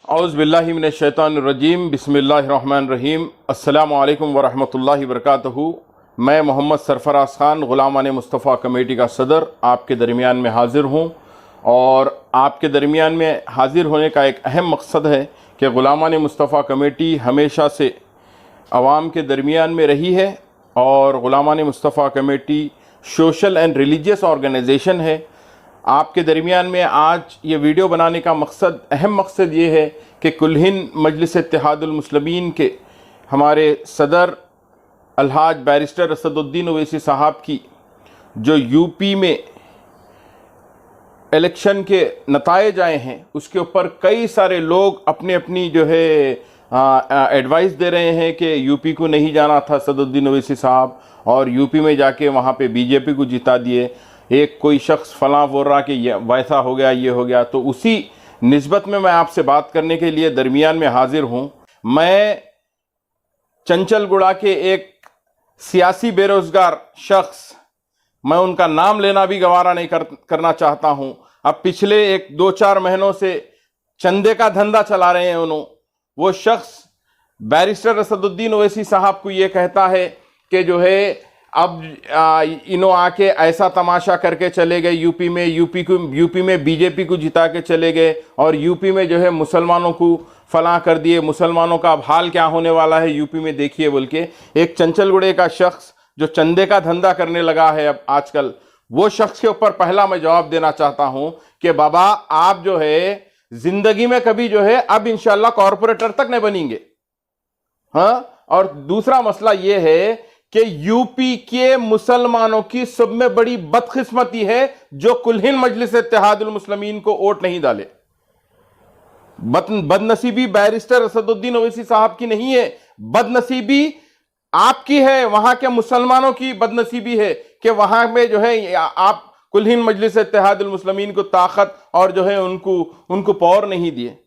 औज़ु बिल्लाहि मिनश शैतानिर रजीम बिस्मिल्लाहिर रहमानिर रहीम अस्सलामु अलैकुम व रहमतुल्लाहि व बरकातहू। मैं मोहम्मद सरफराज ख़ान ग़ुलामान मुस्तफ़ा कमेटी का सदर आपके दरमियान में हाज़िर हूँ और आपके दरमियान में हाज़िर होने का एक अहम मकसद है कि ग़ुलामान मुस्तफ़ा कमेटी हमेशा से आवाम के दरमियान में रही है और Ghulaman Mustafa committee social and religious organisation है। आपके दरमियान में आज ये वीडियो बनाने का मकसद, अहम मकसद ये है कि कुल हिंद मजलिस इत्तेहादुल मुस्लिमीन के हमारे सदर अलहाज बैरिस्टर असदुद्दीन ओवैसी साहब की जो यूपी में इलेक्शन के नताइज आए हैं उसके ऊपर कई सारे लोग अपनी अपनी जो है एडवाइस दे रहे हैं कि यूपी को नहीं जाना था असदुद्दीन ओवैसी साहब और यूपी में जाके वहाँ पे बीजेपी को जिता दिए। एक कोई शख्स फलां बोल रहा कि ये वैसा हो गया, ये हो गया। तो उसी निस्बत में मैं आपसे बात करने के लिए दरमियान में हाजिर हूँ। मैं चंचलगुड़ा के एक सियासी बेरोज़गार शख्स, मैं उनका नाम लेना भी गवारा नहीं करना चाहता हूँ। अब पिछले 1-2-4 महीनों से चंदे का धंधा चला रहे हैं वो शख्स बैरिस्टर असदुद्दीन ओवैसी साहब को ये कहता है कि जो है अब इन्हों आके ऐसा तमाशा करके चले गए यूपी में बीजेपी को जिता के चले गए और यूपी में जो है मुसलमानों को फलां कर दिए, मुसलमानों का अब हाल क्या होने वाला है यूपी में देखिए बोल के एक चंचलगुड़े का शख्स जो चंदे का धंधा करने लगा है अब आजकल, वो शख्स के ऊपर पहला मैं जवाब देना चाहता हूं कि बाबा आप जो है जिंदगी में कभी जो है अब इंशाल्लाह कॉरपोरेटर तक नहीं बनेंगे। हाँ, और दूसरा मसला यह है कि यूपी के मुसलमानों की सब में बड़ी बदकिस्मती है जो कुल हिंद मजलिस इत्तेहादुल मुस्लिमीन को वोट नहीं डाले। बदनसीबी बैरिस्टर असदुद्दीन ओवैसी साहब की नहीं है, बदनसीबी आपकी है, वहां के मुसलमानों की बदनसीबी है कि वहां में जो है आप कुल हिंद मजलिस इत्तेहादुल मुस्लिमीन को ताकत और जो है उनको पावर नहीं दिए।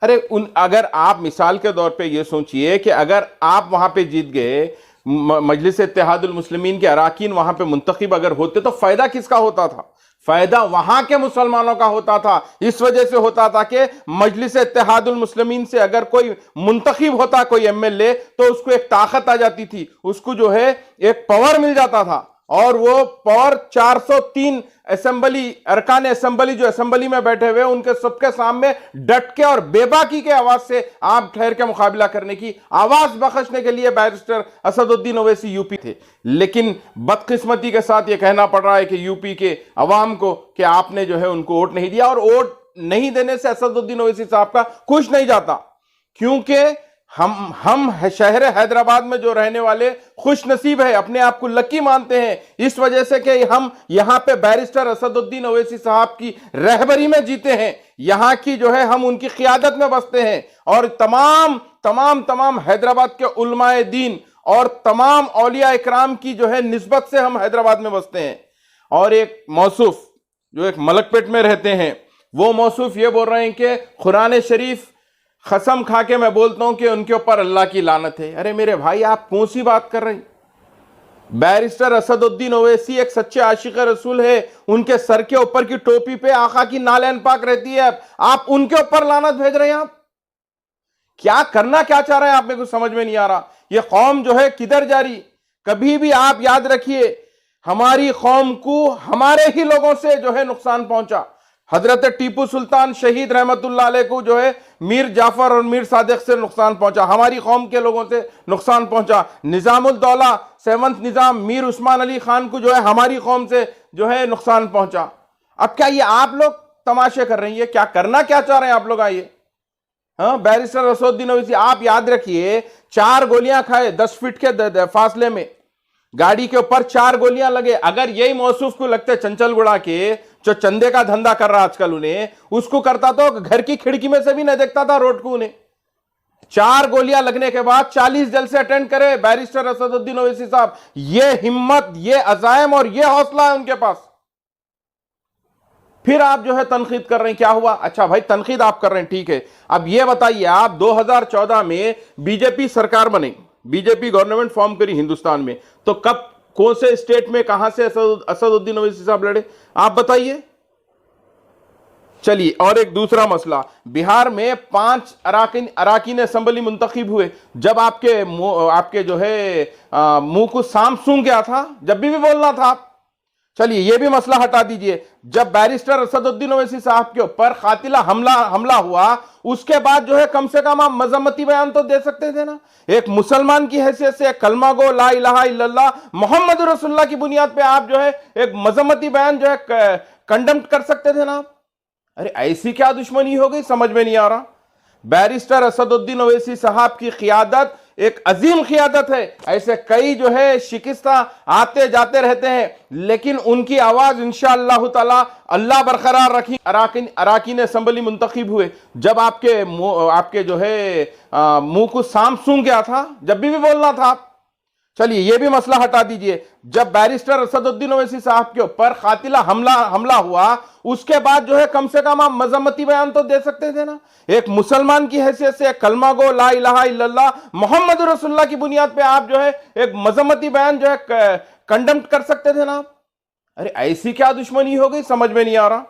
अरे अगर आप मिसाल के तौर पे ये सोचिए कि अगर आप वहां पे जीत गए, मजलिस इत्तेहादुल मुस्लिमीन के अराकीन वहां पे मुंतखब अगर होते तो फायदा किसका होता था? फायदा वहां के मुसलमानों का होता था। इस वजह से होता था कि मजलिस इत्तेहादुल मुस्लिमीन से अगर कोई मुंतखब होता कोई एमएलए तो उसको एक ताकत आ जाती थी, उसको जो है एक पावर मिल जाता था और वो पावर 403 असेंबली अरकान असेंबली जो असेंबली में बैठे हुए उनके सबके सामने डट के और बेबाकी के आवाज से आप ठहर के मुकाबला करने की आवाज बख्शने के लिए बैरिस्टर असदुद्दीन ओवैसी यूपी थे। लेकिन बदकिस्मती के साथ ये कहना पड़ रहा है कि यूपी के अवाम को कि आपने जो है उनको वोट नहीं दिया और वोट नहीं देने से असदुद्दीन ओवैसी साहब का कुछ नहीं जाता, क्योंकि हम शहर हैदराबाद में जो रहने वाले खुश नसीब है, अपने आप को लकी मानते हैं इस वजह से कि हम यहां पे बैरिस्टर असदुद्दीन ओवैसी साहब की रहबरी में जीते हैं, यहां की जो है हम उनकी क़ियादत में बसते हैं और तमाम हैदराबाद के उलमाए दीन और तमाम औलिया इकराम की जो है निस्बत से हम हैदराबाद में बसते हैं। और एक मौसूफ जो एक मलकपेट में रहते हैं वो मौसूफ ये बोल रहे हैं कि कुरान शरीफ कसम खा के मैं बोलता हूं कि उनके ऊपर अल्लाह की लानत है। अरे मेरे भाई आप कौन सी बात कर रहे हैं? बैरिस्टर असदुद्दीन ओवैसी एक सच्चे आशिक रसूल है, उनके सर के ऊपर की टोपी पे आका की नालैन पाक रहती है, आप उनके ऊपर लानत भेज रहे हैं। आप क्या करना क्या चाह रहे हैं? आप मेरे को समझ में नहीं आ रहा। यह कौम जो है किधर जा रही? कभी भी आप याद रखिए हमारी कौम को हमारे ही लोगों से जो है नुकसान पहुंचा। हजरत टीपू सुल्तान शहीद रहमतुल्लाह अलैह को जो है मीर जाफर और मीर सादिक से नुकसान पहुंचा, हमारी कौम के लोगों से नुकसान पहुंचा। निजामुल दौला 7th निजाम मीर उस्मान अली खान को जो है हमारी कौम से जो है नुकसान पहुंचा। अब क्या ये आप लोग तमाशे कर रही है? क्या करना क्या चाह रहे हैं आप लोग? आइए, हाँ, बैरिस्टर असदुद्दीन ओवैसी आप याद रखिए 4 गोलियां खाए 10 फीट के फासले में, गाड़ी के ऊपर 4 गोलियां लगे। अगर यही मौसूफ को लगते चंचलगुड़ा के जो चंदे का धंधा कर रहा आजकल उन्हें उसको करता तो घर की खिड़की में से भी नहीं देखता था रोड को। उन्हें 4 गोलियां लगने के बाद 40 जलसे अटेंड करे बैरिस्टर असदुद्दीन ओवैसी साहब। ये हिम्मत, ये अजायम और ये हौसला है उनके पास। फिर आप जो है तनकीद कर रहे हैं, क्या हुआ? अच्छा भाई तनकीद आप कर रहे हैं, ठीक है। अब ये बताइए आप 2014 में बीजेपी सरकार बनी, बीजेपी गवर्नमेंट फॉर्म करी हिंदुस्तान में, तो कब कौन से स्टेट में कहां से असदुद्दीन ओवैसी साहब लड़े? आप बताइए। चलिए, और एक दूसरा मसला, बिहार में 5 अराकीन असेंबली मुंतखब हुए। जब आपके जो है मुंह को सांप सूंघ गया था, जब भी बोलना था। चलिए, यह भी मसला हटा दीजिए। जब बैरिस्टर असदुद्दीन ओवैसी साहब के ऊपर कातिला हमला हुआ, उसके बाद जो है कम से कम आप मजम्मती बयान तो दे सकते थे ना। एक मुसलमान की हैसियत से, कलमा गो ला इलाहा इल्लल्लाह मोहम्मद रसूलुल्लाह की बुनियाद पे आप जो है एक मजम्मती बयान जो है कंडम कर सकते थे ना। अरे ऐसी क्या दुश्मनी हो गई, समझ में नहीं आ रहा। बैरिस्टर असदुद्दीन ओवैसी साहब की क़ियादत एक अजीम क़ियादत है। ऐसे कई जो है शिकस्ता आते जाते रहते हैं, लेकिन उनकी आवाज इंशाअल्लाह ताला अल्लाह बरकरार रखी। अराकीन असेंबली मुंतखब हुए। जब आपके जो है मुंह को सांप सूंघ गया था, जब भी बोलना था। चलिए, यह भी मसला हटा दीजिए। जब बैरिस्टर असदुद्दीन ओवैसी साहब के ऊपर कातिला हमला हुआ, उसके बाद जो है कम से कम आप मजम्मती बयान तो दे सकते थे ना। एक मुसलमान की हैसियत से, कलमा गो ला इलाहा इल्लल्लाह मोहम्मद रसूलुल्लाह की बुनियाद पे आप जो है एक मजम्मती बयान जो है कंडम कर सकते थे ना। अरे ऐसी क्या दुश्मनी हो गई, समझ में नहीं आ रहा।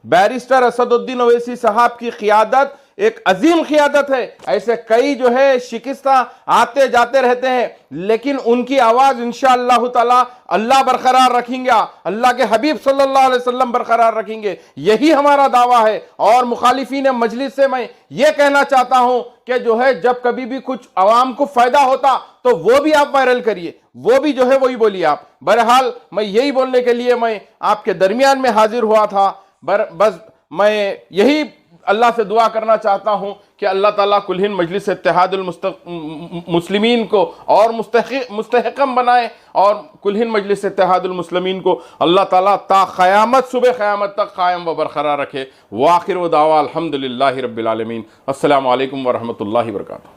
बैरिस्टर असदुद्दीन ओवैसी साहब की क़ियादत एक अजीम क़ियादत है। ऐसे कई जो है शिकस्ता आते जाते रहते हैं, लेकिन उनकी आवाज इंशाअल्लाह ताला अल्लाह बरकरार रखेंगे, अल्लाह के हबीब सल्लल्लाहु अलैहि वसल्लम बरकरार रखेंगे। यही हमारा दावा है। और मुखालिफीन मजलिस से मैं ये कहना चाहता हूं कि जो है जब कभी भी कुछ आवाम को फायदा होता तो वो भी आप वायरल करिए, वो भी जो है वही बोलिए आप। बहरहाल मैं यही बोलने के लिए मैं आपके दरमियान में हाजिर हुआ था। बस मैं यही अल्लाह से दुआ करना चाहता हूं कि अल्लाह ताला कुल हिंद मजलिस इत्तेहादुल मुस्लिमीन को और मुस्तहकम बनाए, और कुल हिंद मजलिस इत्तेहादुल मुस्लिमीन को अल्लाह ताला ता क़यामत सुबह क़यामत तक कायम व बरकरार रखे। व आखिर व दावा अल्हम्दुलिल्लाहि रब्बिल आलमीन। अस्सलामु अलैकुम व रहमतुल्लाहि व बरकातुहू।